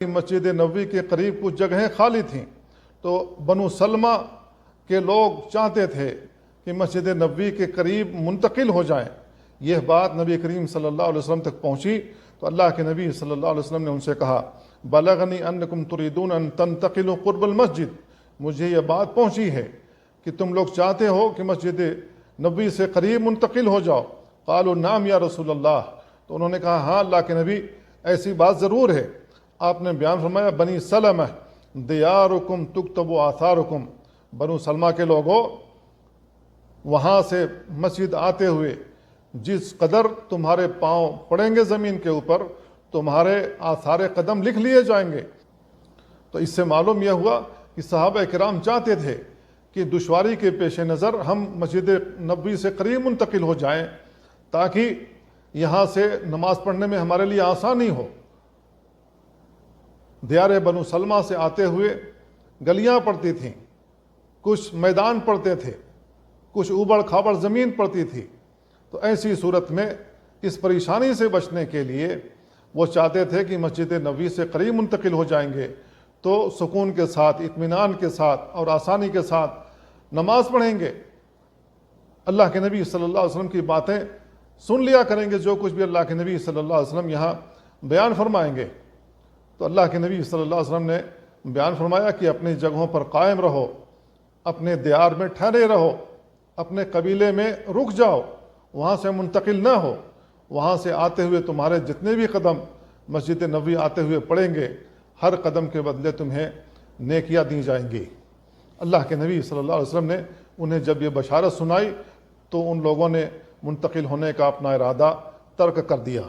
مسجد نبوی کے قریب کچھ جگہیں خالی تھیں، تو بنو سلمہ کے لوگ چاہتے تھے کہ مسجد نبوی کے قریب منتقل ہو جائیں۔ یہ بات نبی کریم صلی اللہ علیہ وسلم تک پہنچی تو اللہ کے نبی صلی اللہ علیہ وسلم نے ان سے کہا، بلغنی انکم تریدون ان تنتقلوا قرب المسجد، مجھے یہ بات پہنچی ہے کہ تم لوگ چاہتے ہو کہ مسجد نبوی سے قریب منتقل ہو جاؤ۔ قالوا نعم یا رسول اللہ، تو انہوں نے کہا ہاں اللہ کے نبی ایسی بات ضرور ہے۔ آپ نے بیان فرمایا، بنی سلمہ دیارکم تکتب آثارکم، بنو سلمہ کے لوگوں وہاں سے مسجد آتے ہوئے جس قدر تمہارے پاؤں پڑیں گے زمین کے اوپر، تمہارے آثار قدم لکھ لیے جائیں گے۔ تو اس سے معلوم یہ ہوا کہ صحابہ کرام چاہتے تھے کہ دشواری کے پیش نظر ہم مسجد نبوی سے قریب منتقل ہو جائیں تاکہ یہاں سے نماز پڑھنے میں ہمارے لیے آسانی ہو۔ دیار بنو سلمہ سے آتے ہوئے گلیاں پڑتی تھیں، کچھ میدان پڑتے تھے، کچھ اوبڑ کھابڑ زمین پڑتی تھی۔ تو ایسی صورت میں اس پریشانی سے بچنے کے لیے وہ چاہتے تھے کہ مسجد نبوی سے قریب منتقل ہو جائیں گے تو سکون کے ساتھ، اطمینان کے ساتھ اور آسانی کے ساتھ نماز پڑھیں گے۔ اللہ کے نبی صلی اللہ علیہ وسلم کی باتیں سن لیا کریں گے، جو کچھ بھی اللہ کے نبی صلی اللہ علیہ وسلم یہاں بیان فرمائیں گے۔ تو اللہ کے نبی صلی اللہ علیہ وسلم نے بیان فرمایا کہ اپنی جگہوں پر قائم رہو، اپنے دیار میں ٹھہرے رہو، اپنے قبیلے میں رک جاؤ، وہاں سے منتقل نہ ہو۔ وہاں سے آتے ہوئے تمہارے جتنے بھی قدم مسجد نبوی آتے ہوئے پڑیں گے، ہر قدم کے بدلے تمہیں نیکیاں دی جائیں گی۔ اللہ کے نبی صلی اللہ علیہ وسلم نے انہیں جب یہ بشارت سنائی تو ان لوگوں نے منتقل ہونے کا اپنا ارادہ ترک کر دیا۔